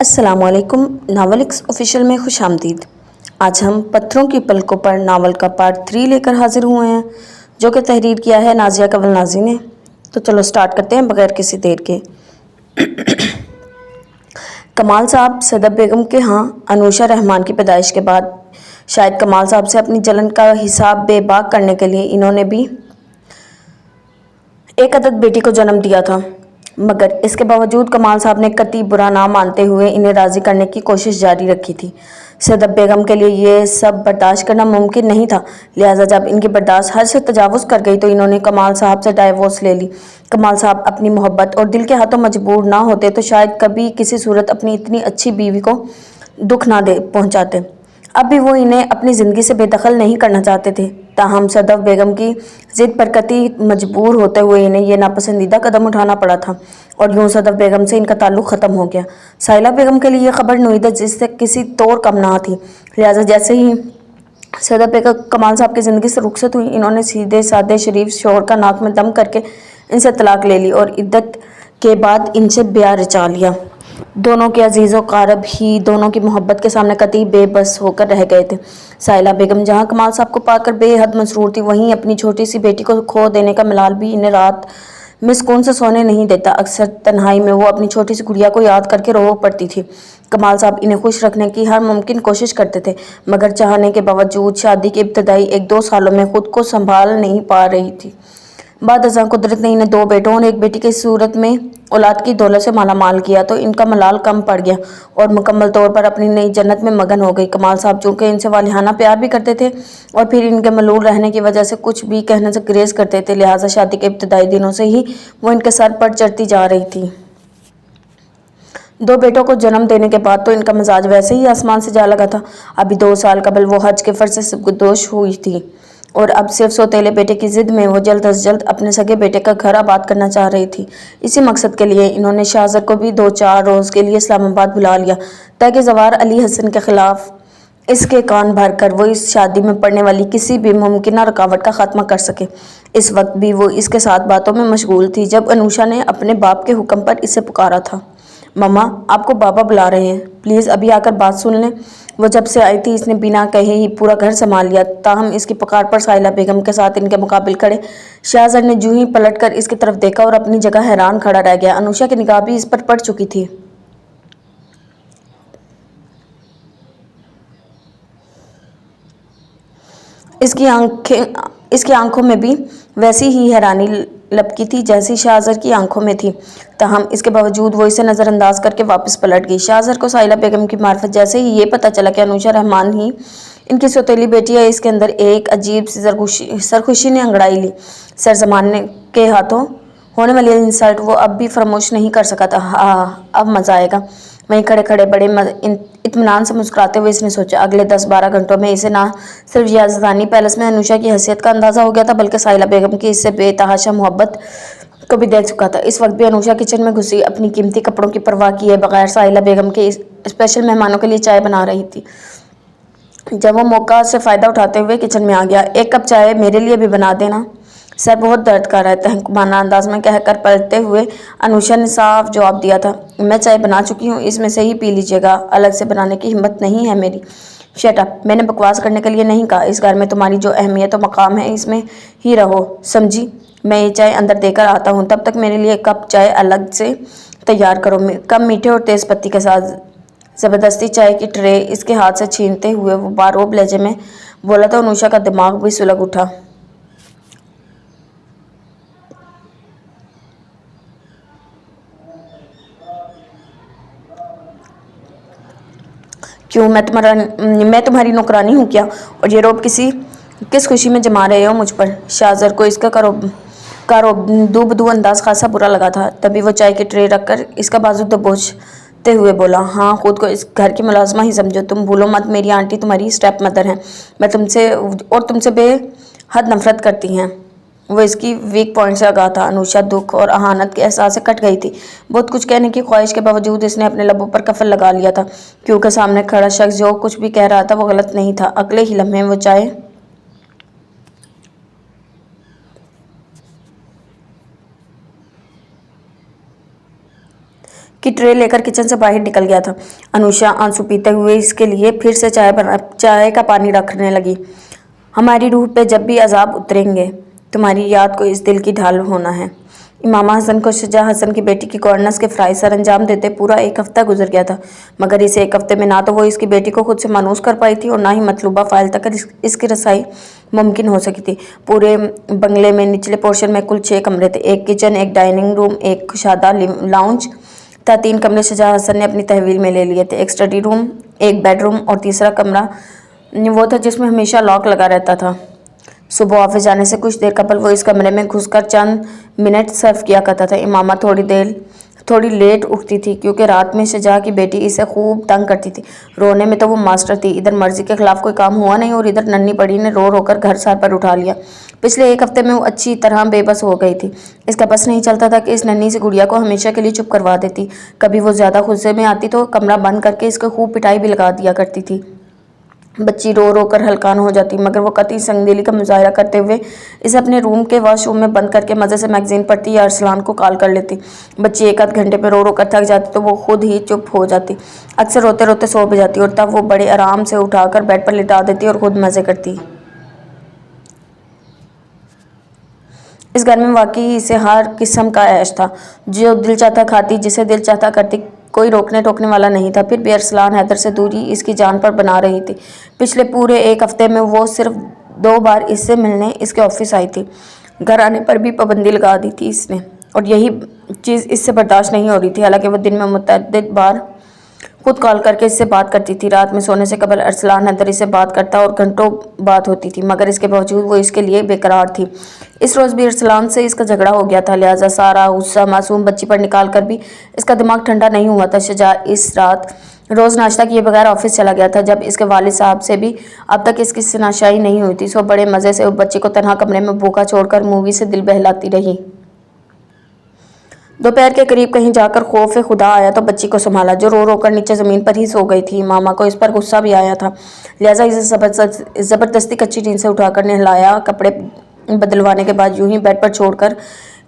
السلام علیکم، ناولکس آفیشیل میں خوش آمدید۔ آج ہم پتھروں کی پلکوں پر ناول کا پارٹ 3 لے کر حاضر ہوئے ہیں، جو کہ تحریر کیا ہے نازیہ کنول نازی نے۔ تو چلو سٹارٹ کرتے ہیں بغیر کسی دیر کے۔ کمال صاحب صدف بیگم کے ہاں انوشا رحمان کی پیدائش کے بعد شاید کمال صاحب سے اپنی جلن کا حساب بے باک کرنے کے لیے انہوں نے بھی ایک عدد بیٹی کو جنم دیا تھا، مگر اس کے باوجود کمال صاحب نے قطعی برا نہ مانتے ہوئے انہیں راضی کرنے کی کوشش جاری رکھی تھی۔ صدف بیگم کے لیے یہ سب برداشت کرنا ممکن نہیں تھا، لہٰذا جب ان کی برداشت حد سے تجاوز کر گئی تو انہوں نے کمال صاحب سے ڈائیورس لے لی۔ کمال صاحب اپنی محبت اور دل کے ہاتھوں مجبور نہ ہوتے تو شاید کبھی کسی صورت اپنی اتنی اچھی بیوی کو دکھ نہ پہنچاتے۔ اب بھی وہ انہیں اپنی زندگی سے بے دخل نہیں کرنا چاہتے تھے، تاہم صدف بیگم کی ضد پر قطعی مجبور ہوتے ہوئے انہیں یہ ناپسندیدہ قدم اٹھانا پڑا تھا، اور یوں صدف بیگم سے ان کا تعلق ختم ہو گیا۔ سائلہ بیگم کے لیے یہ خبر نویدہ جس سے کسی طور کم نہ تھی، لہٰذا جیسے ہی صدف بیگم کمال صاحب کی زندگی سے رخصت ہوئی، انہوں نے سیدھے سادے شریف شوہر کا ناک میں دم کر کے ان سے طلاق لے لی اور عدت کے بعد ان سے بیاہ رچا لیا۔ دونوں کے عزیز و اقارب ہی دونوں کی محبت کے سامنے قطعی بے بس ہو کر رہ گئے تھے۔ سائلہ بیگم جہاں کمال صاحب کو پا کر بے حد مسرور تھی، وہیں اپنی چھوٹی سی بیٹی کو کھو دینے کا ملال بھی انہیں رات میں سکون سے سونے نہیں دیتا۔ اکثر تنہائی میں وہ اپنی چھوٹی سی گڑیا کو یاد کر کے رو پڑتی تھی۔ کمال صاحب انہیں خوش رکھنے کی ہر ممکن کوشش کرتے تھے، مگر چاہنے کے باوجود شادی کے ابتدائی 1-2 سالوں میں خود کو سنبھال نہیں پا رہی تھی۔ بعد ازاں قدرت نے انہیں 2 بیٹوں اور 1 بیٹی کی صورت میں اولاد کی دولت سے مالا مال کیا تو ان کا ملال کم پڑ گیا اور مکمل طور پر اپنی نئی جنت میں مگن ہو گئی۔ کمال صاحب چونکہ ان سے والہانہ پیار بھی کرتے تھے اور پھر ان کے ملول رہنے کی وجہ سے کچھ بھی کہنے سے گریز کرتے تھے، لہٰذا شادی کے ابتدائی دنوں سے ہی وہ ان کے سر پر چڑھتی جا رہی تھی۔ 2 بیٹوں کو جنم دینے کے بعد تو ان کا مزاج ویسے ہی آسمان سے جا لگا تھا۔ ابھی 2 سال قبل وہ حج کے فرض سے سبکدوش ہوئی تھی اور اب صرف سوتیلے بیٹے کی ضد میں وہ جلد از جلد اپنے سگے بیٹے کا گھر آباد کرنا چاہ رہی تھی۔ اسی مقصد کے لیے انہوں نے شاہ زر کو بھی 2-4 روز کے لیے اسلام آباد بلا لیا تاکہ زوار علی حسن کے خلاف اس کے کان بھر کر وہ اس شادی میں پڑنے والی کسی بھی ممکنہ رکاوٹ کا خاتمہ کر سکے۔ اس وقت بھی وہ اس کے ساتھ باتوں میں مشغول تھی جب انوشا نے اپنے باپ کے حکم پر اسے پکارا تھا۔ مما، آپ کو بابا بلا رہے ہیں، پلیز ابھی آ کر بات سن لیں۔ وہ جب سے آئی تھی اس نے بنا کہے ہی پورا گھر سنبھال لیا، تاہم اس کی پکار پر سائلہ بیگم کے ساتھ ان کے مقابل کھڑے شاہ زر نے جوں ہی پلٹ کر اس کی طرف دیکھا اور اپنی جگہ حیران کھڑا رہ گیا۔ انوشا کی نگاہ بھی اس پر پڑ چکی تھی۔ اس کی آنکھوں میں بھی ویسی ہی حیرانی لپکی تھی جیسی شاہ زر کی آنکھوں میں تھی، تاہم اس کے باوجود وہ اسے نظر انداز کر کے واپس پلٹ گئی۔ شاہ زر کو سائلہ بیگم کی معرفت جیسے ہی یہ پتہ چلا کہ انوشا رحمان ہی ان کی سوتیلی بیٹی ہے، اس کے اندر ایک عجیب سی سرخوشی نے انگڑائی لی۔ سر زمانے کے ہاتھوں ہونے والی انسلٹ وہ اب بھی فراموش نہیں کر سکا تھا۔ اب مزہ آئے گا۔ وہیں کھڑے کھڑے بڑے اطمینان سے مسکراتے ہوئے اس نے سوچا۔ اگلے 10-12 گھنٹوں میں اسے نہ صرف یزدانی پیلس میں انوشا کی حیثیت کا اندازہ ہو گیا تھا، بلکہ سائلہ بیگم کی اس سے بے تحاشا محبت کو بھی دیکھ چکا تھا۔ اس وقت بھی انوشا کچن میں گھسی اپنی قیمتی کپڑوں کی پرواہ کیے بغیر سائلہ بیگم کے اسپیشل مہمانوں کے لیے چائے بنا رہی تھی۔ جب وہ موقع سے فائدہ اٹھاتے ہوئے کچن میں آ گیا، "1 کپ چائے میرے لیے بھی بنا دینا، سر بہت درد کر رہا ہے"، تہکمانہ انداز میں کہہ کر پلٹتے ہوئے انوشا نے صاف جواب دیا تھا۔ "میں چائے بنا چکی ہوں، اس میں سے ہی پی لیجیے گا، الگ سے بنانے کی ہمت نہیں ہے میری"۔ "شٹ اپ، میں نے بکواس کرنے کے لیے نہیں کہا، اس گھر میں تمہاری جو اہمیت و مقام ہے اس میں ہی رہو، سمجھی؟ میں یہ چائے اندر دے کر آتا ہوں، تب تک میرے لیے 1 کپ چائے الگ سے تیار کرو، کم میٹھے اور تیز پتی کے ساتھ"۔ زبردستی چائے کی ٹرے اس کے ہاتھ سے چھینتے ہوئے وہ باروب لہجے میں بولا تو انوشا کا دماغ بھی سلگ اٹھا۔ "کیوں، میں تمہاری نوکرانی ہوں کیا؟ اور یہ روب کس خوشی میں جما رہے ہو مجھ پر"۔ شاہ زر کو اس کا کاروبدو انداز خاصا برا لگا تھا، تبھی وہ چائے کی ٹرے رکھ کر اس کا بازو دبوچتے ہوئے بولا، "ہاں، خود کو اس گھر کی ملازمہ ہی سمجھو، تم بھولو مت میری آنٹی تمہاری اسٹیپ مدر ہیں، میں تم سے بے حد نفرت کرتی ہیں"۔ وہ اس کی ویک پوائنٹ سے آگاہ تھا۔ انوشا دکھ اور اہانت کے احساس سے کٹ گئی تھی۔ بہت کچھ کہنے کی خواہش کے باوجود اس نے اپنے لبوں پر قفل لگا لیا تھا، کیونکہ سامنے کھڑا شخص جو کچھ بھی کہہ رہا تھا وہ غلط نہیں تھا۔ اگلے ہی لمحے وہ چائے की ट्रे लेकर किचन से बाहर निकल गया था। अनुषा आंसू पीते हुए इसके लिए फिर से चाय का पानी रखने लगी। हमारी रूह पे जब भी अजाब उतरेंगे, तुम्हारी याद को इस दिल की ढाल होना है। इमामा हसन को शुजा हसन की बेटी की कॉर्नर्स के फ्राई सर अंजाम देते पूरा एक हफ्ता गुजर गया था, मगर इस एक हफ्ते में ना तो वो इसकी बेटी को खुद से मानूस कर पाई थी और ना ही मतलूबा फाइल तक इसकी रसाई मुमकिन हो सकी थी। पूरे बंगले में निचले पोर्शन में कुल 6 कमरे थे, एक किचन, एक डाइनिंग रूम, एक कुशादा लाउंज था। 3 कमरे शुजा हसन ने अपनी तहवील में ले लिए थे, एक स्टडी रूम, एक बेडरूम और तीसरा कमरा वो था जिसमें हमेशा लॉक लगा रहता था। सुबह ऑफिस जाने से कुछ देर कबल वो इस कमरे में घुसकर चंद मिनट सर्व किया करता था। इमामा थोड़ी लेट उठती थी क्योंकि रात में शुजा की बेटी इसे खूब तंग करती थी। रोने में तो वो मास्टर थी, इधर मर्जी के खिलाफ कोई काम हुआ नहीं और इधर नन्ही बड़ी ने रो कर घर सर पर उठा लिया। पिछले एक हफ्ते में वो अच्छी तरह बेबस हो गई थी। इसका बस नहीं चलता था कि इस नन्ही सी गुड़िया को हमेशा के लिए चुप करवा देती। कभी वो ज़्यादा गुस्से में आती तो कमरा बंद करके इसको खूब पिटाई भी लगा दिया करती थी। बच्ची रो कर हलकान हो जाती, मगर वो कतई संगदिली का मुजाहरा करते हुए इसे अपने रूम के वॉशरूम में बंद करके मज़े से मैगजीन पढ़ती या अरसलान को कॉल कर लेती। बच्ची एक आध घंटे में रो कर थक जाती तो वो खुद ही चुप हो जाती, अक्सर रोते रोते सो भी जाती और तब वो बड़े आराम से उठाकर बेड पर लिटा देती और खुद मज़े करती। इस घर में वाकई इसे हर किस्म का ऐश था, जो दिल चाहता खाती, जिसे दिल चाहता करती, कोई रोकने टोकने वाला नहीं था। फिर भी अरसलान हैदर से दूरी इसकी जान पर बना रही थी। पिछले पूरे एक हफ्ते में वो सिर्फ 2 बार इससे मिलने इसके ऑफिस आई थी। घर आने पर भी पाबंदी लगा दी थी इसने, और यही चीज़ इससे बर्दाश्त नहीं हो रही थी। हालांकि वो दिन में मुतअद्दिद बार खुद कॉल करके इससे बात करती थी। रात में सोने से कबल अरसलान हैदर इससे बात करता और घंटों बात होती थी, मगर इसके बावजूद वो इसके लिए बेकरार थी। इस रोज़ भी अरसलान से इसका झगड़ा हो गया था, लिहाजा सारा गुस्सा मासूम बच्ची पर निकाल कर भी इसका दिमाग ठंडा नहीं हुआ था। शुजा इस रात रोज़ नाश्ता किए बगैर ऑफिस चला गया था, जब इसके वालिद साहब से भी अब तक इसकी शनाशाई नहीं हुई थी। सो बड़े मज़े से उस बच्ची को तन्हा कमरे में भूखा छोड़कर मूवी से दिल बहलाती रही। दोपहर के करीब कहीं जाकर खौफ खुदा आया तो बच्ची को संभाला, जो रो कर नीचे ज़मीन पर ही सो गई थी। मामा को इस पर गुस्सा भी आया था, लिहाजा इसे ज़बरदस्ती कच्ची नींद से उठाकर नहलाया। कपड़े बदलवाने के बाद यूं ही बेड पर छोड़कर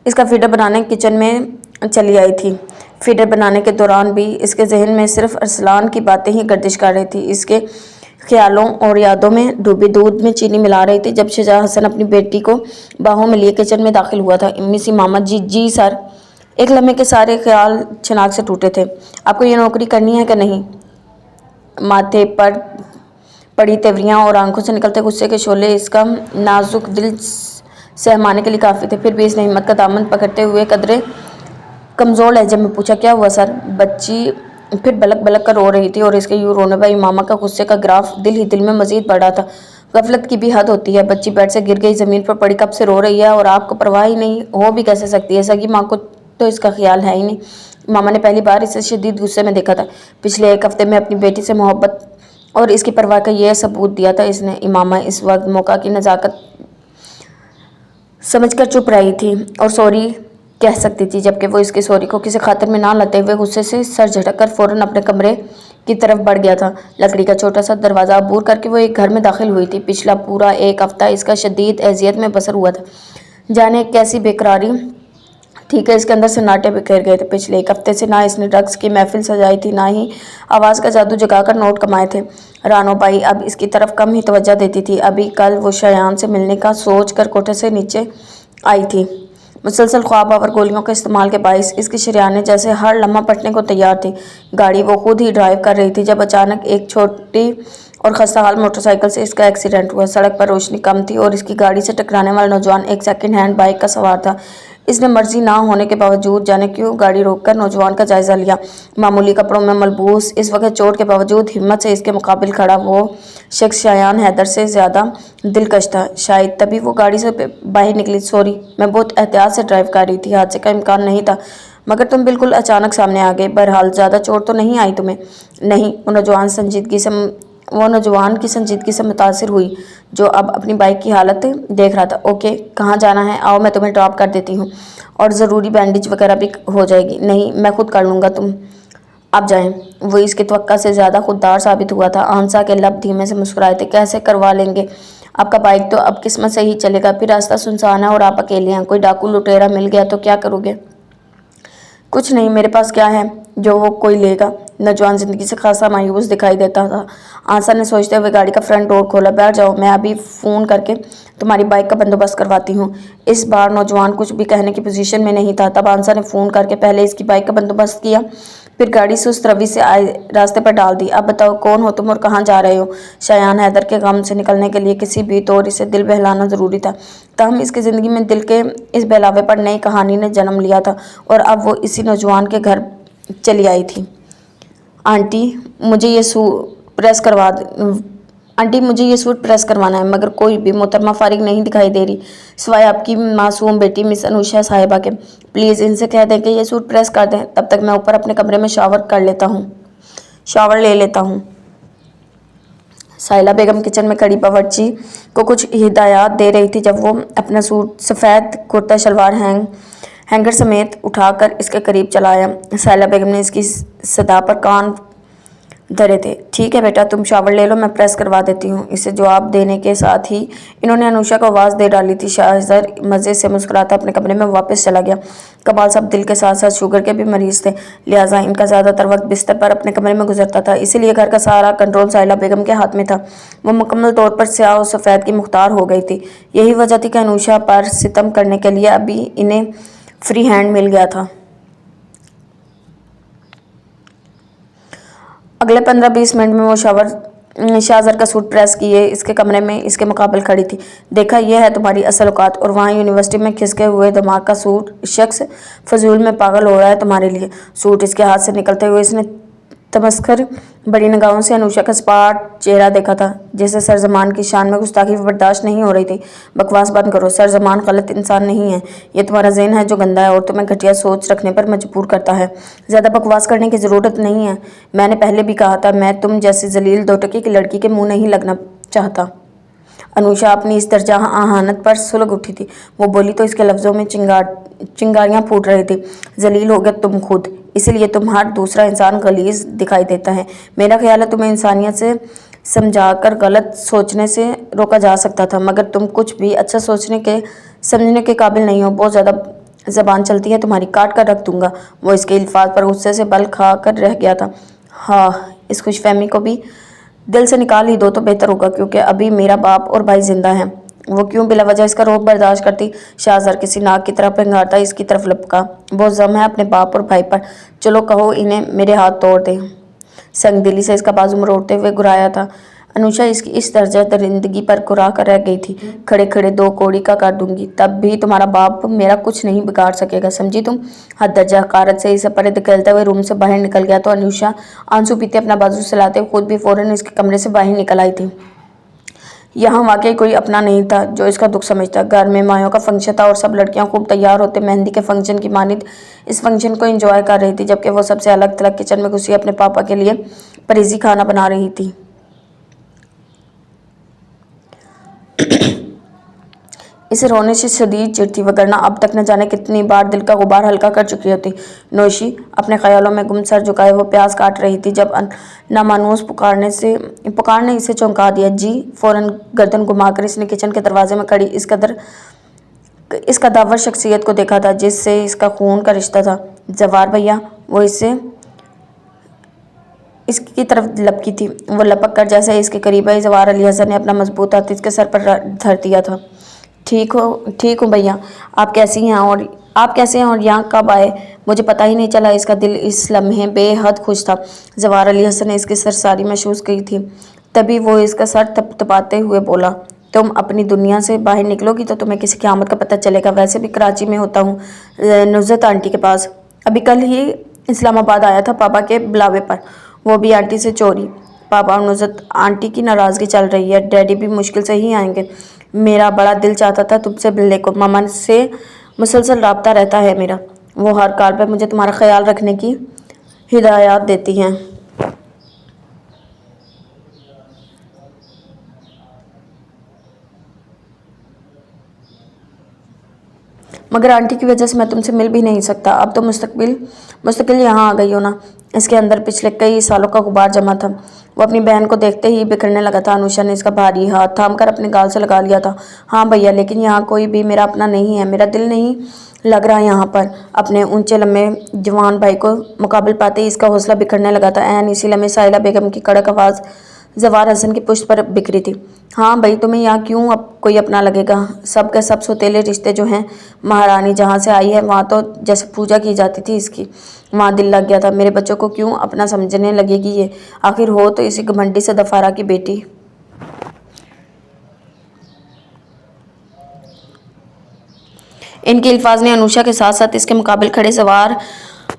इसका फीडर बनाने किचन में चली आई थी। फीडर बनाने के दौरान भी इसके जहन में सिर्फ अरसलान की बातें ही गर्दिश कर रही थी। इसके ख्यालों और यादों में डूबी दूध में चीनी मिला रही थी। जब शुजा हसन अपनी बेटी को बाहों में लिए किचन में दाखिल हुआ था, मिसी मामा जी सर। एक लम्हे के सारे ख्याल चनाक से टूटे थे। आपको ये नौकरी करनी है कि नहीं? माथे पर पड़ी तेवरियां और आंखों से निकलते गुस्से के शोले इसका नाजुक दिल सहमाने के लिए काफ़ी थे। फिर भी इसने हिम्मत का दामन पकड़ते हुए कदरे कमज़ोर लहजे में पूछा, क्या हुआ सर? बच्ची फिर बलक बलक कर रो रही थी और इसके यूँ रोने पर इमामा का गुस्से का ग्राफ दिल ही दिल में मजीद बढ़ा था। गफलत की भी हद होती है। बच्ची बेड से गिर गई, ज़मीन पर पड़ी, कब से रो रही है और आपको परवाह ही नहीं हो भी कैसे सकती है? सगी माँ को तो इसका ख्याल है ही नहीं। मामा ने पहली बार इसे शदीद गुस्से में देखा था। पिछले एक हफ्ते में अपनी बेटी से मोहब्बत और इसकी परवाह का यह सबूत दिया था इसने। इमामा इस वक्त मौका की नज़ाकत समझकर चुप रही थी और सॉरी कह सकती थी, जबकि वो इसकी सॉरी को किसी खातिर में ना लाते हुए गुस्से से सर झटक कर फ़ौरन अपने कमरे की तरफ बढ़ गया था। लकड़ी का छोटा सा दरवाज़ा अबूर करके वो एक घर में दाखिल हुई थी। पिछला पूरा एक हफ्ता इसका शदीद अजियत में बसर हुआ था। जाने कैसी बेकरारी ठीक है, इसके अंदर सन्नाटे बिखेर गए थे। पिछले एक हफ्ते से ना इसने ड्रग्स की महफिल सजाई थी, ना ही आवाज़ का जादू जगाकर नोट कमाए थे। रानो बाई अब इसकी तरफ कम ही तवज्जो देती थी। अभी कल वो शयान से मिलने का सोच कर कोठे से नीचे आई थी। मुसलसल ख्वाब और गोलियों के इस्तेमाल के बाइस इसकी शरियानें जैसे हर लम्हा पटने को तैयार थी। गाड़ी वो खुद ही ड्राइव कर रही थी जब अचानक एक छोटी और खस्ताहाल मोटरसाइकिल से इसका एक्सीडेंट हुआ। सड़क पर रोशनी कम थी और इसकी गाड़ी से टकराने वाला नौजवान एक सेकंड हैंड बाइक का सवार था। इसने मर्जी ना होने के बावजूद जाने क्यों गाड़ी रोककर नौजवान का जायज़ा लिया। मामूली कपड़ों में मलबूस, इस वक्त चोट के बावजूद हिम्मत से इसके मुकाबिल खड़ा वो शख्स शयान हैदर से ज़्यादा दिलकश था। शायद तभी वो गाड़ी से बाहर निकली। सॉरी, मैं बहुत एहतियात से ड्राइव कर रही थी, हादसे का इम्कान नहीं था, मगर तुम बिल्कुल अचानक सामने आ गए। बहरहाल ज़्यादा चोट तो नहीं आई तुम्हें? नहीं। वो नौजवान की संजीदगी से मुतासिर हुई, जो अब अपनी बाइक की हालत देख रहा था। ओके, कहाँ जाना है? आओ मैं तुम्हें ड्रॉप कर देती हूँ, और ज़रूरी बैंडेज वगैरह भी हो जाएगी। नहीं, मैं खुद कर लूँगा, तुम आप जाएं। वो इसकी तवक्का से ज़्यादा खुददार साबित हुआ था। आंसा के लब धीमे से मुस्कुराए थे। कैसे करवा लेंगे? आपका बाइक तो अब किस्मत से ही चलेगा, फिर रास्ता सुनसान है और आप अकेले हैं। कोई डाकू लुटेरा मिल गया तो क्या करोगे? कुछ नहीं, मेरे पास क्या है? जो वो कोई लेगा। नौजवान जिंदगी से खासा मायूस दिखाई देता था। आशा ने सोचते हुए गाड़ी का फ्रंट डोर खोला। बैठ जाओ, मैं अभी फ़ोन करके तुम्हारी बाइक का बंदोबस्त करवाती हूँ। इस बार नौजवान कुछ भी कहने की पोजीशन में नहीं था। तब आशा ने फ़ोन करके पहले इसकी बाइक का बंदोबस्त किया, फिर गाड़ी से उस रवि से आए रास्ते पर डाल दी। अब बताओ कौन हो तुम और कहाँ जा रहे हो? शायान हैदर के गम से निकलने के लिए किसी भी तौर इसे दिल बहलाना ज़रूरी था। तहम इसकी ज़िंदगी में दिल के इस बहलावे पर नई कहानी ने जन्म लिया था और अब वो इसी नौजवान के घर चली आई थी। आंटी मुझे ये सूट प्रेस करवा आंटी मुझे ये सूट प्रेस करवाना है, मगर कोई भी मोहतरमा फारिग नहीं दिखाई दे रही सिवाय आपकी मासूम बेटी मिस अनुषा साहिबा के। प्लीज़ इनसे कह दें कि ये सूट प्रेस कर दें, तब तक मैं ऊपर अपने कमरे में शावर ले लेता हूँ। साहिला बेगम किचन में खड़ी बावर्ची को कुछ हिदायत दे रही थी जब वो अपना सूट सफ़ेद कुर्ता शलवार हैंगर समेत उठाकर इसके करीब चला आया। साहिला बेगम ने इसकी सदा पर कान धरे थे। ठीक है बेटा, तुम शावर ले लो, मैं प्रेस करवा देती हूँ। इसे जवाब देने के साथ ही इन्होंने अनुषा को आवाज़ दे डाली थी। शाहजर मज़े से मुस्कुराता अपने कमरे में वापस चला गया। कमाल साहब दिल के साथ साथ शुगर के भी मरीज़ थे, लिहाजा इनका ज़्यादातर वक्त बिस्तर पर अपने कमरे में गुजरता था। इसीलिए घर का सारा कंट्रोल साहिला बेगम के हाथ में था। वो मुकम्मल तौर पर स्याह और सफ़ेद की मुख्तार हो गई थी। यही वजह थी कि अनुषा पर सितम करने के लिए अभी इन्हें फ्री हैंड मिल गया था। अगले 15-20 मिनट में वो शाहजर का सूट प्रेस किए इसके कमरे में इसके मुकाबले खड़ी थी। देखा, यह है तुम्हारी असल औकात। और वहाँ यूनिवर्सिटी में खिसके हुए दिमाग का सूट शख्स फजूल में पागल हो रहा है तुम्हारे लिए। सूट इसके हाथ से निकलते हुए इसने तमस्खर बड़ी निगाहों से अनुषा का सपाट चेहरा देखा था, जैसे सरजमान की शान में गुस्ताखी बर्दाश्त नहीं हो रही थी। बकवास बंद करो, सरजमान गलत इंसान नहीं है, ये तुम्हारा ज़हन है जो गंदा है और तुम्हें घटिया सोच रखने पर मजबूर करता है। ज़्यादा बकवास करने की ज़रूरत नहीं है। मैंने पहले भी कहा था, मैं तुम जैसी जलील दो टके की लड़की के मुँह नहीं लगना चाहता। अनुषा अपनी इस दर्जा आहानत पर सुलग उठी थी। वो बोली तो इसके लफ्ज़ों में चिंगारियाँ फूट रही थी। जलील हो गया तुम खुद, इसलिए तुम हर दूसरा इंसान गलीज दिखाई देता है। मेरा ख्याल है तुम्हें इंसानियत से समझाकर गलत सोचने से रोका जा सकता था, मगर तुम कुछ भी अच्छा समझने के काबिल नहीं हो। बहुत ज़्यादा ज़बान चलती है तुम्हारी, काट कर रख दूंगा। वो इसके अल्फाज पर गुस्से से बल खा कर रह गया था। हाँ, इस खुशफहमी को भी दिल से निकाल ही दो तो बेहतर होगा, क्योंकि अभी मेरा बाप और भाई जिंदा हैं। वो क्यों बिला वजह इसका रोब बर्दाश्त करती? शाहजर किसी नाक की तरफ पिंगारता इसकी तरफ लपका। बहुत जम है अपने बाप और भाई पर, चलो कहो इन्हें मेरे हाथ तोड़ दे। संग दिली से इसका बाजू मरोड़ते हुए गुराया था। अनुषा इसकी इस दर्जा दरिंदगी पर कुरा कर रह गई थी। खड़े खड़े दो कोड़ी का कर दूंगी, तब भी तुम्हारा बाप मेरा कुछ नहीं बिगाड़ सकेगा, समझी तुम? हद दर्जा हकारत से इसे परे धकेलते हुए रूम से बाहर निकल गया तो अनुषा आंसू पीते अपना बाजू चलाते खुद भी फौरन इसके कमरे से बाहर निकल आई थी। यहाँ वाकई कोई अपना नहीं था जो इसका दुख समझता। घर में मायों का फंक्शन था और सब लड़कियां खूब तैयार होते मेहंदी के फंक्शन की मानिद इस फंक्शन को एंजॉय कर रही थी, जबकि वो सबसे अलग थलग किचन में घुसी अपने पापा के लिए परेजी खाना बना रही थी। इसे रोने से शदीद चिढ़ थी, वगरना अब तक न जाने कितनी बार दिल का गुबार हल्का कर चुकी होती। नौशी अपने ख्यालों में गुम सर झुकाए वो प्याज काट रही थी जब नामानूस पुकारने इसे चौंका दिया। जी, फौरन गर्दन घुमाकर इसने किचन के दरवाजे में खड़ी इस कदावर शख्सियत को देखा था जिससे इसका खून का रिश्ता था। जवार भैया, वो इसकी तरफ लपकी थी। वो लपक कर जैसे इसके करीब आई, जवार अली हसन ने अपना मजबूत हाथ इसके सर पर धर दिया था। ठीक हूँ भैया, आप कैसी हैं और यहाँ कब आए? मुझे पता ही नहीं चला। इसका दिल इस लम्हे बेहद खुश था। जवार अली हसन ने इसकी सरसारी महसूस की थी। तभी वो इसका सर थपथपाते हुए बोला, तुम अपनी दुनिया से बाहर निकलोगी तो तुम्हें किसी क़यामत का पता चलेगा। वैसे भी कराची में होता हूँ नुज़रत आंटी के पास। अभी कल ही इस्लामाबाद आया था पापा के बुलावे पर, वो भी आंटी से चोरी। पापा और नुज़रत आंटी की नाराज़गी चल रही है, डैडी भी मुश्किल से ही आएंगे। मेरा बड़ा दिल चाहता था तुमसे मिलने को, मामा से मुसलसल राब्ता रहता है मेरा। वो हर कॉल पर मुझे तुम्हारा ख्याल रखने की हिदायत देती हैं। मगर आंटी की वजह से मैं तुमसे मिल भी नहीं सकता। अब तो मुस्तकिल यहाँ आ गई हो ना। इसके अंदर पिछले कई सालों का गुबार जमा था। वो अपनी बहन को देखते ही बिखरने लगा था। अनुषा ने इसका भारी हाथ थामकर अपने गाल से लगा लिया था। हाँ भैया, लेकिन यहाँ कोई भी मेरा अपना नहीं है। मेरा दिल नहीं लग रहा यहाँ पर। अपने ऊंचे लम्बे जवान भाई को मुकाबले पाते ही इसका हौसला बिखरने लगा था। ऐन इसी लम्हे साहिला बेगम की कड़क आवाज़ जवार हसन की पुष्ट पर बिखरी थी। हाँ भाई, तुम्हें यहाँ क्यों कोई अपना लगेगा? सब के सब सौतेले रिश्ते जो हैं, महारानी जहाँ से आई है वहाँ तो जैसे पूजा की जाती थी इसकी, वहाँ दिल लग गया था। मेरे बच्चों को क्यों अपना समझने लगेगी ये? आखिर हो तो इसी घमंडी से दफारा की बेटी। इनके अल्फाज ने अनुषा के साथ साथ इसके मुकाबले खड़े जवार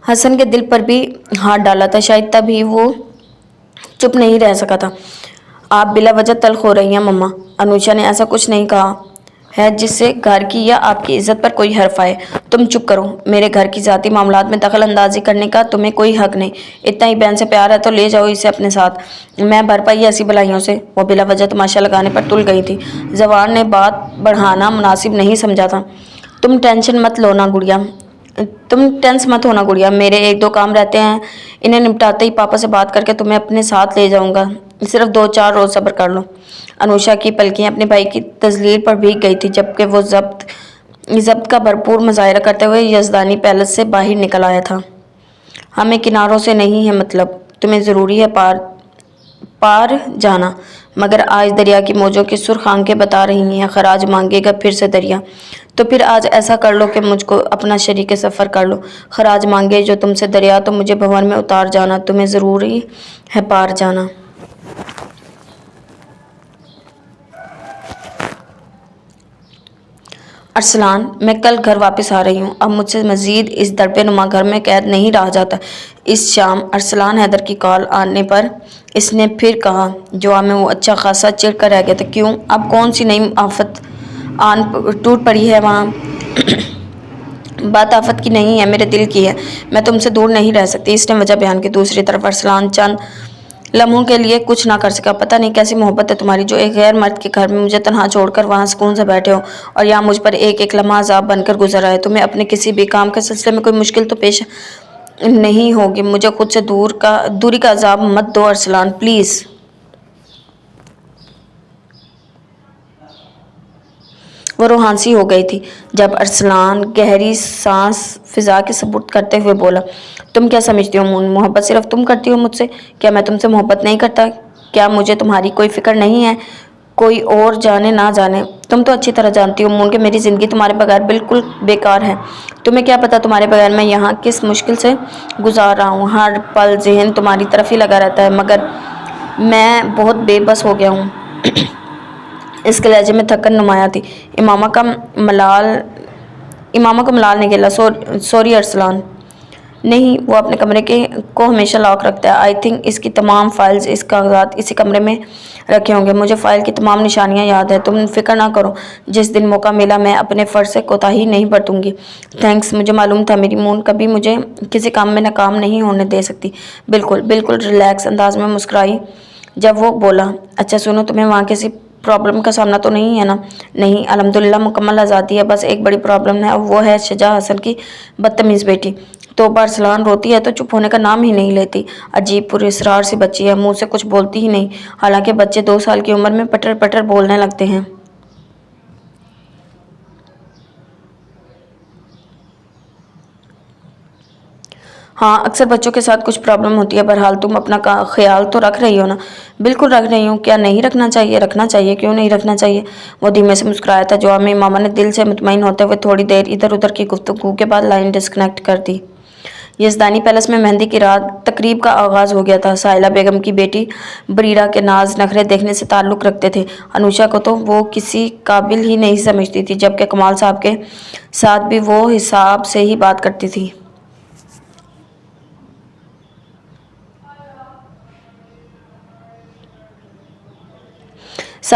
हसन के दिल पर भी हाथ डाला था। शायद तभी वो चुप नहीं रह सका था। आप बिला वजह तल्ख हो रही हैं मम्मा। अनुषा ने ऐसा कुछ नहीं कहा है जिससे घर की या आपकी इज्जत पर कोई हर्फ आए। तुम चुप करो। मेरे घर की ज़ाती मामलात में दखल अंदाजी करने का तुम्हें कोई हक नहीं। इतना ही बहन से प्यार है तो ले जाओ इसे अपने साथ। मैं भर पाई ऐसी भलाइयों से। वो बिला वजह तमाशा लगाने पर तुल गई थी। जवान ने बात बढ़ाना मुनासिब नहीं समझा था। तुम टेंशन मत लो ना गुड़िया, तुम टेंस मत होना गुड़िया। मेरे एक दो काम रहते हैं, इन्हें निपटाते ही पापा से बात करके तुम्हें अपने साथ ले जाऊंगा। सिर्फ 2-4 रोज सब्र कर लो। अनुषा की पलकें अपने भाई की तजलील पर भीग गई थी जबकि वो जब्त का भरपूर मुजाहरा करते हुए यजदानी पैलेस से बाहर निकल आया था। हमें किनारों से नहीं है मतलब, तुम्हें ज़रूरी है पार पार जाना। मगर आज दरिया की मौजों की सुर्ख आंखें बता रही हैं खराज मांगेगा फिर से दरिया। तो फिर आज ऐसा कर लो कि मुझको अपना शरीक सफ़र कर लो। खराज मांगे जो तुमसे दरिया तो मुझे भंवर में उतार जाना। तुम्हें ज़रूरी है पार जाना। अरसलान, मैं कल घर वापस आ रही हूँ। अब मुझसे मज़ीद इस दड़पे नुमा घर में कैद नहीं रहा जाता। इस शाम अरसलान हैदर की कॉल आने पर इसने फिर कहा। जवाब में वो अच्छा खासा चिढ़ कर रह गया था। क्यों? अब कौन सी नई आफत आन टूट पड़ी है वहाँ? बात आफत की नहीं है, मेरे दिल की है। मैं तुमसे दूर नहीं रह सकती, इसने वजह बयान की। दूसरी तरफ अरसलान चंद लम्हों के लिए कुछ ना कर सका। पता नहीं कैसी मोहब्बत है तुम्हारी जो एक गैर मर्द के घर में मुझे तनहा छोड़कर वहाँ सुकून से बैठे हो और यहाँ मुझ पर एक एक लम्हा अजाब बनकर गुजर आए। तुम्हें अपने किसी भी काम के सिलसिले में कोई मुश्किल तो पेश नहीं होगी। मुझे खुद से दूरी का अजाब मत दो अरसलान, प्लीज़। वो रूहानसी हो गई थी जब अरसलान गहरी सांस फिजा के सबूत करते हुए बोला। तुम क्या समझती हो मून? मोहब्बत सिर्फ तुम करती हो मुझसे? क्या मैं तुमसे मोहब्बत नहीं करता? क्या मुझे तुम्हारी कोई फिक्र नहीं है? कोई और जाने ना जाने, तुम तो अच्छी तरह जानती हो मून कि मेरी ज़िंदगी तुम्हारे बगैर बिल्कुल बेकार है। तुम्हें क्या पता तुम्हारे बगैर मैं यहाँ किस मुश्किल से गुजार रहा हूँ। हर पल जहन तुम्हारी तरफ ही लगा रहता है, मगर मैं बहुत बेबस हो गया हूँ। इसके लहजे में थकन नुमाया थी। मलाल इमामा को मलाल ने खेला। सॉरी अरसलान। नहीं, वो अपने कमरे को हमेशा लॉक रखता है। आई थिंक इसकी तमाम फाइल्स, इस कागजात इसी कमरे में रखे होंगे। मुझे फ़ाइल की तमाम निशानियां याद है। तुम फिक्र ना करो, जिस दिन मौका मिला मैं अपने फ़र्ज से कोताही नहीं बरतूंगी। थैंक्स, मुझे मालूम था मेरी मून कभी मुझे किसी काम में नाकाम नहीं होने दे सकती। बिल्कुल बिल्कुल रिलैक्स अंदाज में मुस्कुराई जब वो बोला। अच्छा सुनो, तुम्हें वहाँ किसी प्रॉब्लम का सामना तो नहीं है ना? नहीं, अल्हम्दुलिल्लाह मुकम्मल आज़ादी है। बस एक बड़ी प्रॉब्लम है, वो है शजा हसन की बदतमीज़ बेटी। तो अरसलान रोती है तो चुप होने का नाम ही नहीं लेती। अजीब पुरस्रार सी बच्ची है, मुंह से कुछ बोलती ही नहीं। हालांकि बच्चे 2 साल की उम्र में पटर पटर बोलने लगते हैं। हाँ, अक्सर बच्चों के साथ कुछ प्रॉब्लम होती है। बहरहाल तुम अपना ख्याल तो रख रही हो ना? बिल्कुल रख रही हूँ। क्या नहीं रखना चाहिए? रखना चाहिए, क्यों नहीं रखना चाहिए? वो धीमे से मुस्कुराया था। जवाब में मामा ने दिल से मुतमईन होते हुए थोड़ी देर इधर उधर की गुफ्तगू के बाद लाइन डिस्कनेक्ट कर दी। यजदानी पैलेस में मेहंदी की रात तकरीब का आगाज़ हो गया था। साहिला बेगम की बेटी बरीरा के नाज नखरे देखने से ताल्लुक़ रखते थे। अनुषा को तो वो किसी काबिल ही नहीं समझती थी, जबकि कमाल साहब के साथ भी वो हिसाब से ही बात करती थी।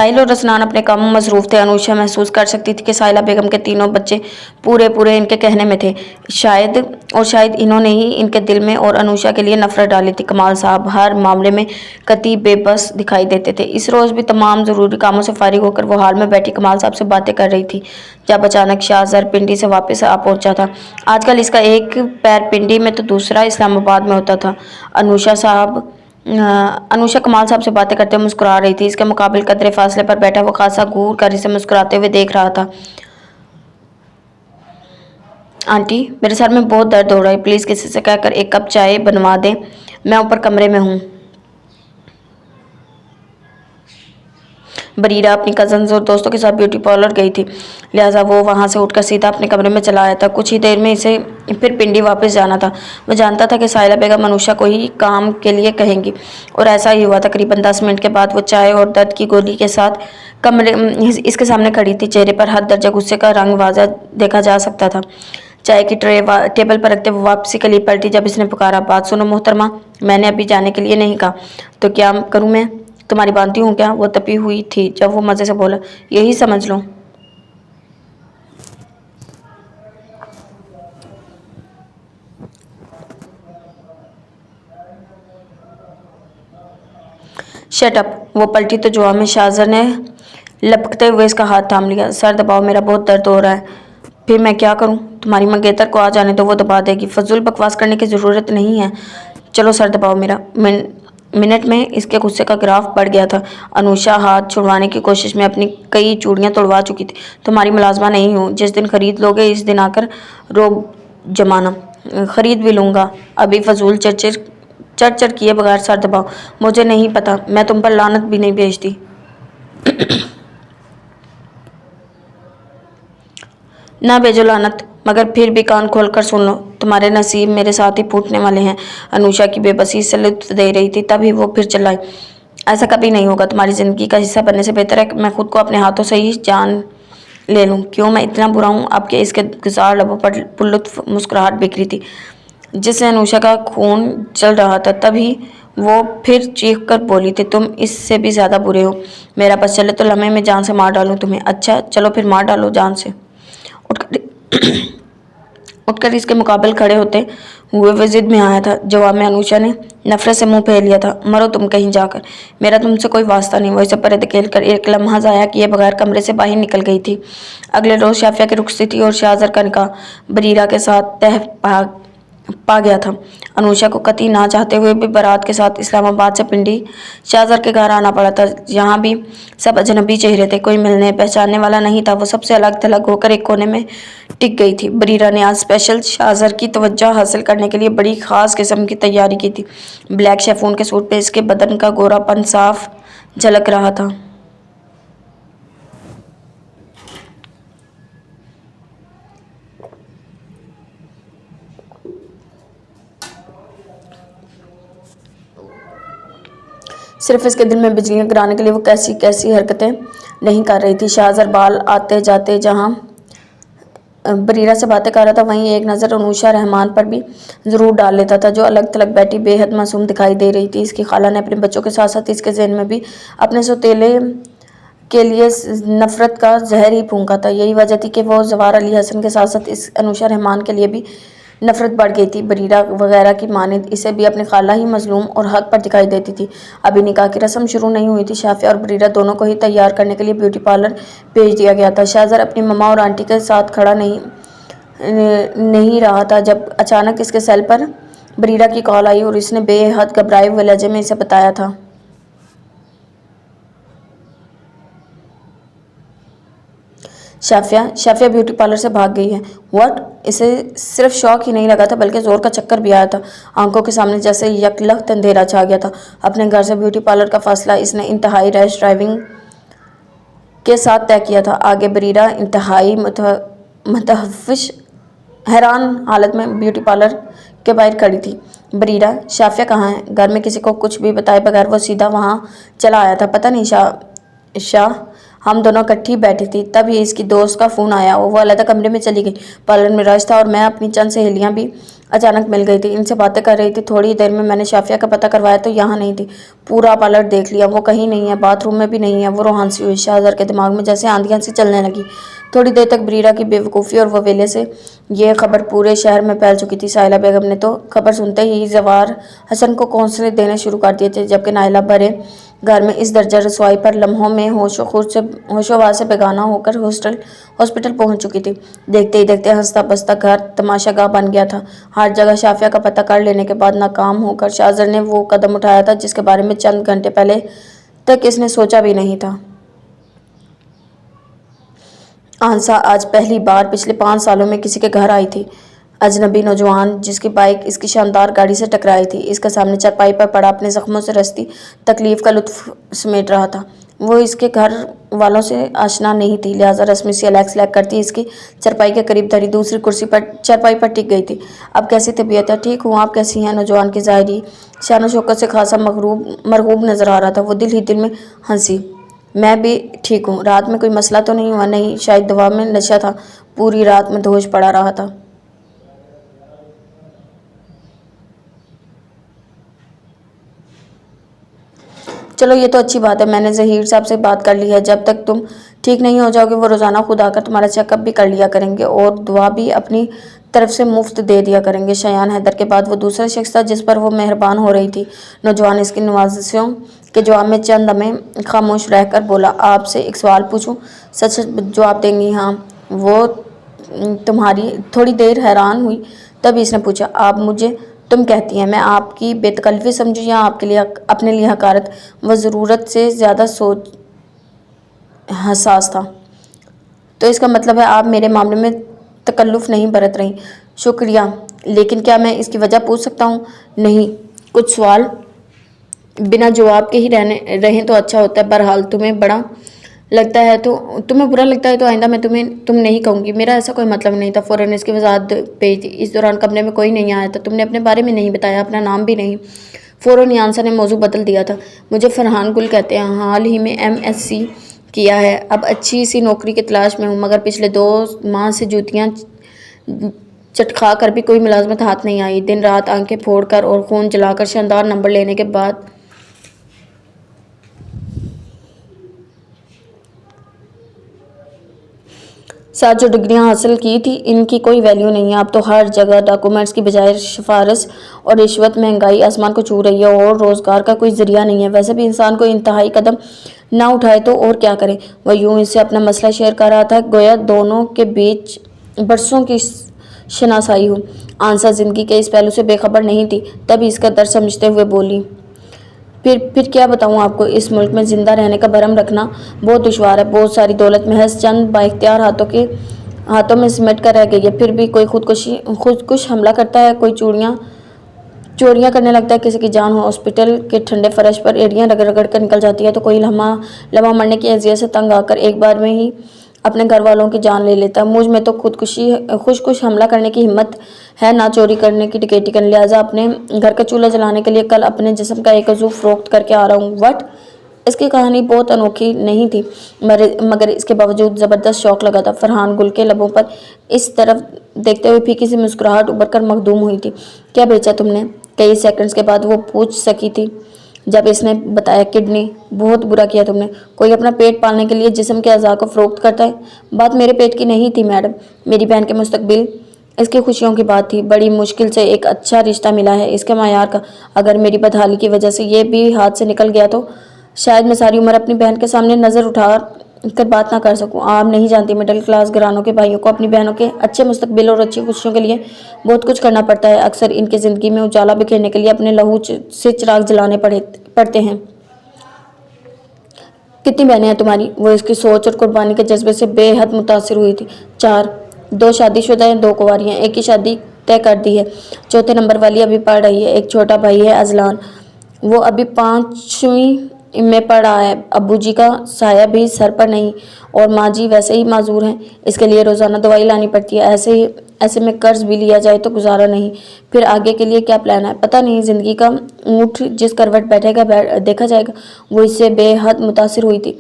साहिल और रसनान अपने काम में मसरूफ़ थे। अनुषा महसूस कर सकती थी कि साहिला बेगम के तीनों बच्चे पूरे इनके कहने में थे। शायद इन्होंने ही इनके दिल में और अनुषा के लिए नफरत डाली थी। कमाल साहब हर मामले में कतई बेबस दिखाई देते थे। इस रोज़ भी तमाम ज़रूरी कामों से फारिग होकर वो हाल में बैठी कमाल साहब से बातें कर रही थी, जब अचानक शाहज़र पिंडी से वापस आ पहुंचा था। आजकल इसका एक पैर पिंडी में तो दूसरा इस्लामाबाद में होता था। अनुषा कमाल साहब से बातें करते हुए मुस्कुरा रही थी। इसके मुकाबिल कदरे फासले पर बैठा वो खासा घूर कर इसे मुस्कुराते हुए देख रहा था। आंटी, मेरे सर में बहुत दर्द हो रहा है, प्लीज़ किसी से कहकर एक कप चाय बनवा दें, मैं ऊपर कमरे में हूँ। बरीरा अपनी कज़न्स और दोस्तों के साथ ब्यूटी पार्लर गई थी, लिहाजा वो वहाँ से उठकर सीधा अपने कमरे में चला आया था। कुछ ही देर में इसे फिर पिंडी वापस जाना था। वो जानता था कि साहिला बेगम अनुषा को ही काम के लिए कहेंगी, और ऐसा ही हुआ। तकरीबन 10 मिनट के बाद वो चाय और दर्द की गोली के साथ इसके सामने खड़ी थी। चेहरे पर हद दर्जा गुस्से का रंग वाज़ा देखा जा सकता था। चाय की ट्रे टेबल पर रखते वो वापसी के लिए पलटी जब इसने पुकारा, बात सुनो मोहतरमा, मैंने अभी जाने के लिए नहीं कहा, तो क्या करूँ मैं? तुम्हारी बांधती हूँ क्या? वो तपी हुई थी जब वो मज़े से बोला, यही समझ लो। Shut up. वो पलटी तो जवाब में शाहज़र ने लपकते हुए इसका हाथ थाम लिया। सर दबाओ, मेरा बहुत दर्द हो रहा है। फिर मैं क्या करूं? तुम्हारी मंगेतर को आ जाने दो, वो दबा देगी। फजूल बकवास करने की ज़रूरत नहीं है। चलो सर दबाओ मेरा। मिनट में इसके गुस्से का ग्राफ बढ़ गया था। अनुषा हाथ छुड़वाने की कोशिश में अपनी कई चूड़ियाँ तोड़वा चुकी थी। तुम्हारी मुलाजमा नहीं हूँ, जिस दिन खरीद लोगे इस दिन आकर रोब जमाना। खरीद भी लूँगा, अभी फजूल चढ़ किए बगैर सर दबाओ। मुझे नहीं पता, मैं तुम पर लानत भी नहीं भेजती। ना भेजो लानत, मगर फिर भी कान खोलकर सुन लो, तुम्हारे नसीब मेरे साथ ही फूटने वाले हैं। अनुषा की बेबसी से लुत्फ दे रही थी, तभी वो फिर चिल्लाई, ऐसा कभी नहीं होगा। तुम्हारी ज़िंदगी का हिस्सा बनने से बेहतर है कि मैं खुद को अपने हाथों से ही जान ले लूँ। क्यों मैं इतना बुरा हूँ? आपके इसके गुजार लबों पर पुरलुत्फ मुस्कुराहट बिखरी थी, जिससे अनुषा का खून जल रहा था। तभी वो फिर चीख कर बोली थी, तुम इससे भी ज़्यादा बुरे हो। मेरा बस चले तो लम्हे में जान से मार डालूँ तुम्हें। अच्छा चलो फिर मार डालो जान से। उठकर इसके मुकाबले खड़े होते हुए वो जिद में आया था। जवाब में अनुषा ने नफरत से मुंह फेर लिया था, मरो तुम कहीं जाकर, मेरा तुमसे कोई वास्ता नहीं। वो इसे परे धकेल कर एक लम्हा ज़ाया किए बगैर कमरे से बाहर निकल गई थी। अगले रोज़ शाफिया की रुखसती थी और शाहज़र का निकाह बरीरा के साथ तय पा गया था। अनुषा को कतई ना चाहते हुए भी बारात के साथ इस्लामाबाद से पिंडी शाहज़र के घर आना पड़ा था। यहाँ भी सब अजनबी चेहरे थे, कोई मिलने पहचानने वाला नहीं था। वो सबसे अलग थलग होकर एक कोने में टिक गई थी। बरीरा ने आज स्पेशल शाहज़र की तवज्जो हासिल करने के लिए बड़ी ख़ास किस्म की तैयारी की थी। ब्लैक शेफून के सूट पे इसके बदन का गोरापन साफ झलक रहा था। सिर्फ इसके दिल में बिजलियां गिराने के लिए वो कैसी कैसी हरकतें नहीं कर रही थी। शाहज़र बाल आते जाते जहाँ बरीरा से बातें कर रहा था, वहीं एक नज़र अनुषा रहमान पर भी ज़रूर डाल लेता था, जो अलग थलग बैठी बेहद मासूम दिखाई दे रही थी। इसकी खाला ने अपने बच्चों के साथ साथ इसके जहन में भी अपने सौतेले के लिए नफ़रत का जहर ही फूंका था। यही वजह थी कि वो जवार अली हसन के साथ साथ इस अनुषा रहमान के लिए भी नफ़रत बढ़ गई थी। बरीरा वगैरह की मानिंद इसे भी अपनी खाला ही मजलूम और हक पर दिखाई देती थी। अभी निकाह की रस्म शुरू नहीं हुई थी। शाफिया और बरीरा दोनों को ही तैयार करने के लिए ब्यूटी पार्लर भेज दिया गया था। शाहज़र अपनी मम्मा और आंटी के साथ खड़ा नहीं रहा था जब अचानक इसके सेल पर बरीरा की कॉल आई और इसने बेहद घबराए हुए लहजे में इसे बताया था। शाफिया ब्यूटी पार्लर से भाग गई है। व्हाट? इसे सिर्फ शौक ही नहीं लगा था बल्कि जोर का चक्कर भी आया था। आंखों के सामने जैसे यकलख्त अंधेरा छा गया था। अपने घर से ब्यूटी पार्लर का फासला इसने इंतहाई रैश ड्राइविंग के साथ तय किया था। आगे बरीरा इंतहाई मतहफ़्फ़िश हैरान हालत में ब्यूटी पार्लर के बाहर खड़ी थी। बरीरा, शाफिया कहाँ है? घर में किसी को कुछ भी बताए बगैर वो सीधा वहाँ चला आया था। पता नहीं शाह हम दोनों इकट्ठी बैठी थी, तभी इसकी दोस्त का फ़ोन आया और वो अलग कमरे में चली गई। पार्लर में रश था और मैं अपनी चंद सहेलियाँ भी अचानक मिल गई थी। इनसे बातें कर रही थी। थोड़ी देर में मैंने शाफिया का पता करवाया तो यहाँ नहीं थी। पूरा पार्लर देख लिया, वो कहीं नहीं है, बाथरूम में भी नहीं है। वो रोहान सी हुई। शाहजर के दिमाग में जैसे आंधियां सी चलने लगी। थोड़ी देर तक बरीरा की बेवकूफ़ी और ववेले से ये खबर पूरे शहर में फैल चुकी थी। साहिला बेगम ने तो खबर सुनते ही जवार हसन को कौंसले देने शुरू कर दिए थे, जबकि नाइला भरे घर में इस दर्जा रसवाई पर लम्हों में होशोवास से बेगाना होकर हॉस्पिटल पहुंच चुकी थी। देखते ही देखते हंसता बसता घर तमाशागाह बन गया था। हर जगह शाफिया का पता कर लेने के बाद नाकाम होकर शाहजर ने वो कदम उठाया था जिसके बारे में चंद घंटे पहले तक इसने सोचा भी नहीं था। आंसा आज पहली बार पिछले 5 सालों में किसी के घर आई थी। अजनबी नौजवान जिसकी बाइक इसकी शानदार गाड़ी से टकराई थी, इसके सामने चारपाई पर पड़ा अपने जख्मों से रसती तकलीफ का लुत्फ समेट रहा था। वो इसके घर वालों से आशना नहीं थी, लिहाजा रस्मी सी अलैक्स लैक करती इसकी चारपाई के करीब धरी दूसरी कुर्सी पर चारपाई पर टिक गई थी। अब कैसी तबीयत है? ठीक हूँ, आप कैसी हैं? नौजवान की ज़ाहिरी शान शौकत से खासा मरगूब नजर आ रहा था। वो दिल ही दिल में हंसी। मैं भी ठीक हूँ। रात में कोई मसला तो नहीं हुआ? नहीं, शायद दवा में नशा था, पूरी रात में होश पड़ा रहा था। चलो ये तो अच्छी बात है, मैंने ज़हीर साहब से बात कर ली है। जब तक तुम ठीक नहीं हो जाओगे वो रोज़ाना खुद आकर तुम्हारा चेकअप भी कर लिया करेंगे और दुआ भी अपनी तरफ से मुफ्त दे दिया करेंगे। शयान हैदर के बाद वो दूसरा शख्स था जिस पर वो मेहरबान हो रही थी। नौजवान इसकी नवाजिशों के जवाब में चंद में खामोश रहकर बोला, आपसे एक सवाल पूछूं? सच सच जवाब देंगी? हाँ। वो तुम्हारी थोड़ी देर हैरान हुई, तब इसने पूछा, आप मुझे तुम कहती हैं? मैं आपकी बेतकल्फ़ी समझूं या आपके लिए अपने लिए हकारत? वह ज़रूरत से ज़्यादा सोच हसास था। तो इसका मतलब है आप मेरे मामले में तकल्लुफ़ नहीं बरत रही। शुक्रिया, लेकिन क्या मैं इसकी वजह पूछ सकता हूँ? नहीं, कुछ सवाल बिना जवाब के ही रहें तो अच्छा होता है। बहरहाल तुम्हें बुरा लगता है तो आइंदा मैं तुम नहीं कहूँगी। मेरा ऐसा कोई मतलब नहीं था। फ़ौरन इसकी वजाहत पेश थी। इस दौरान कमरे में कोई नहीं आया था। तुमने अपने बारे में नहीं बताया, अपना नाम भी नहीं। फ़ौरन आंसर ने मौजू बदल दिया था। मुझे फरहान गुल कहते हैं, हाल ही में MSc किया है, अब अच्छी सी नौकरी की तलाश में हूँ, मगर पिछले 2 माह से जूतियाँ चटखा कर भी कोई मुलाजमत हाथ नहीं आई। दिन रात आंखें फोड़ कर और खून जलाकर शानदार नंबर लेने के बाद साथ जो डिग्रियां हासिल की थी इनकी कोई वैल्यू नहीं है। अब तो हर जगह डॉक्यूमेंट्स की बजाय सिफारिश और रिश्वत, महंगाई आसमान को छू रही है और रोज़गार का कोई ज़रिया नहीं है। वैसे भी इंसान को इंतहाई कदम ना उठाए तो और क्या करे। वह यूं इससे अपना मसला शेयर कर रहा था, गोया दोनों के बीच बरसों की शनासाई हो। आंसा ज़िंदगी के इस पहलू से बेखबर नहीं थी, तभी इसका दर्द समझते हुए बोली, फिर क्या बताऊं आपको, इस मुल्क में ज़िंदा रहने का भरम रखना बहुत दुश्वार है। बहुत सारी दौलत महज चंद बाइख्तियार हाथों में सिमट कर रह गई है। फिर भी कोई खुदकुश हमला करता है, कोई चोरियां करने लगता है, किसी की जान हॉस्पिटल के ठंडे फर्श पर एड़ियां रगड़ रगड़ कर निकल जाती है, तो कोई लम्हा मरने की अजियत से तंग आकर एक बार में ही अपने घर वालों की जान ले लेता। मुझ में तो खुदकुश हमला करने की हिम्मत है, ना चोरी करने की, डकैती करने। लिहाजा अपने घर का चूल्हा जलाने के लिए कल अपने जिस्म का एक अज़ू फरोख्त करके आ रहा हूँ। वट इसकी कहानी बहुत अनोखी नहीं थी, मगर इसके बावजूद ज़बरदस्त शौक लगा था। फरहान गुल के लबों पर इस तरफ देखते हुए फीकी सी मुस्कुराहट उभर कर मखदूम हुई थी। क्या बेचा तुमने? कई सेकंड्स के बाद वो पूछ सकी थी जब इसने बताया, किडनी। बहुत बुरा किया तुमने। कोई अपना पेट पालने के लिए जिस्म के अज़ा को फरोख्त करता है? बात मेरे पेट की नहीं थी मैडम, मेरी बहन के मुस्तकबिल, इसकी खुशियों की बात थी। बड़ी मुश्किल से एक अच्छा रिश्ता मिला है इसके मायार का। अगर मेरी बदहाली की वजह से ये भी हाथ से निकल गया तो शायद मैं सारी उम्र अपनी बहन के सामने नज़र उठा कर बात ना कर सकूं। आप नहीं जानती, मिडिल क्लास घरानों के भाइयों को अपनी बहनों के अच्छे मुस्तकबिल और अच्छी खुशियों के लिए बहुत कुछ करना पड़ता है। अक्सर इनकी ज़िंदगी में उजाला बिखेरने के लिए अपने लहू से चिराग जलाने पड़ते हैं। कितनी बहनें हैं तुम्हारी? वो इसकी सोच और कुर्बानी के जज्बे से बेहद मुतासिर हुई थी। 4। 2 शादीशुदा हैं, 2 कुंवारी हैं। एक की शादी तय कर दी है, 4थे नंबर वाली अभी पढ़ रही है। एक छोटा भाई है अजलान, वो अभी 5वीं में पढ़ रहा है। अब्बू जी का साया भी सर पर नहीं और माँ जी वैसे ही माजूर हैं, इसके लिए रोज़ाना दवाई लानी पड़ती है। ऐसे में कर्ज भी लिया जाए तो गुजारा नहीं। फिर आगे के लिए क्या प्लान है? पता नहीं, ज़िंदगी का ऊँट जिस करवट बैठेगा देखा जाएगा। वो इससे बेहद मुतासिर हुई थी,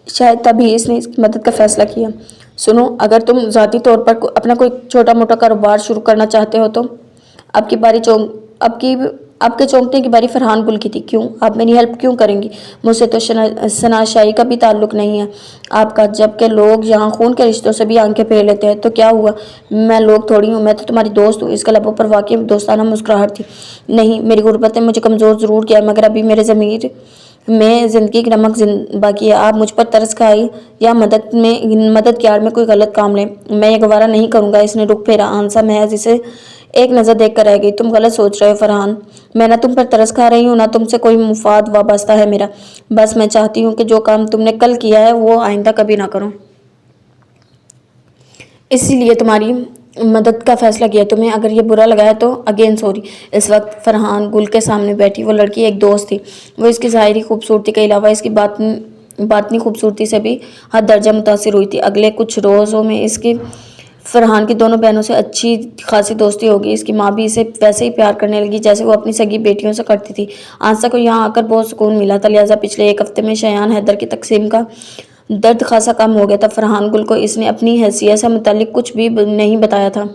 शायद तभी इसने इसकी मदद का फ़ैसला किया। सुनो, अगर तुम ज़ाती तौर पर अपना कोई छोटा मोटा कारोबार शुरू करना चाहते हो तो आपकी बारी आपकी आपके चौंकने की बारी फरहान गुल की थी। क्यों? आप मेरी हेल्प क्यों करेंगी? मुझसे तो शनाशाई का भी ताल्लुक नहीं है आपका, जबकि लोग यहाँ खून के रिश्तों से भी आंखें फेर लेते हैं। तो क्या हुआ? मैं लोग थोड़ी हूँ, मैं तो तुम्हारी दोस्त हूँ। इसके लबों पर वाकई दोस्ताना मुस्कुराहट थी। नहीं, मेरी गुर्बत ने मुझे कमज़ोर ज़रूर किया, मगर अभी मेरे ज़मीर में ज़िंदगी की नमक बाकी है। आप मुझ पर तरस खाई या मदद की आड़ में कोई गलत काम लें, मैं ये गवारा नहीं करूँगा। इसने रुख फेरा। आंसा महज इसे एक नज़र देख कर रह गई। तुम गलत सोच रहे हो फरहान, मैं ना तुम पर तरस खा रही हूँ, ना तुमसे कोई मुफाद वाबस्ता है मेरा। बस मैं चाहती हूँ कि जो काम तुमने कल किया है वो आइंदा कभी ना करो। इसीलिए तुम्हारी मदद का फैसला किया। तुम्हें अगर ये बुरा लगा है तो अगेन सॉरी। इस वक्त फरहान गुल के सामने बैठी वो लड़की एक दोस्त थी। वो इसकी ज़ाहिरी खूबसूरती के अलावा इसकी बातनी खूबसूरती से भी हद दर्जा मुतासिर हुई थी। अगले कुछ रोज़ों में इसकी फरहान की दोनों बहनों से अच्छी खासी दोस्ती होगी। इसकी माँ भी इसे वैसे ही प्यार करने लगी जैसे वो अपनी सगी बेटियों से करती थी। आंसा को यहाँ आकर बहुत सुकून मिला था, लिहाजा पिछले एक हफ्ते में शयान हैदर की तकसीम का दर्द खासा कम हो गया था। फरहान गुल को इसने अपनी हैसियत से मुतालिक कुछ भी नहीं बताया था।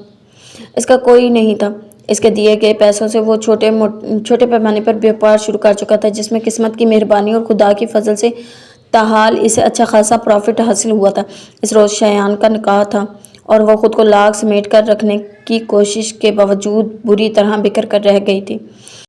इसका कोई नहीं था। इसके दिए गए पैसों से वो छोटे पैमाने पर व्यापार शुरू कर चुका था, जिसमें किस्मत की मेहरबानी और खुदा की फजल से ताहाल इसे अच्छा खासा प्रॉफिट हासिल हुआ था। इस रोज़ शयान का निकाह था और वह खुद को लाख समेट कर रखने की कोशिश के बावजूद बुरी तरह बिखर कर रह गई थी।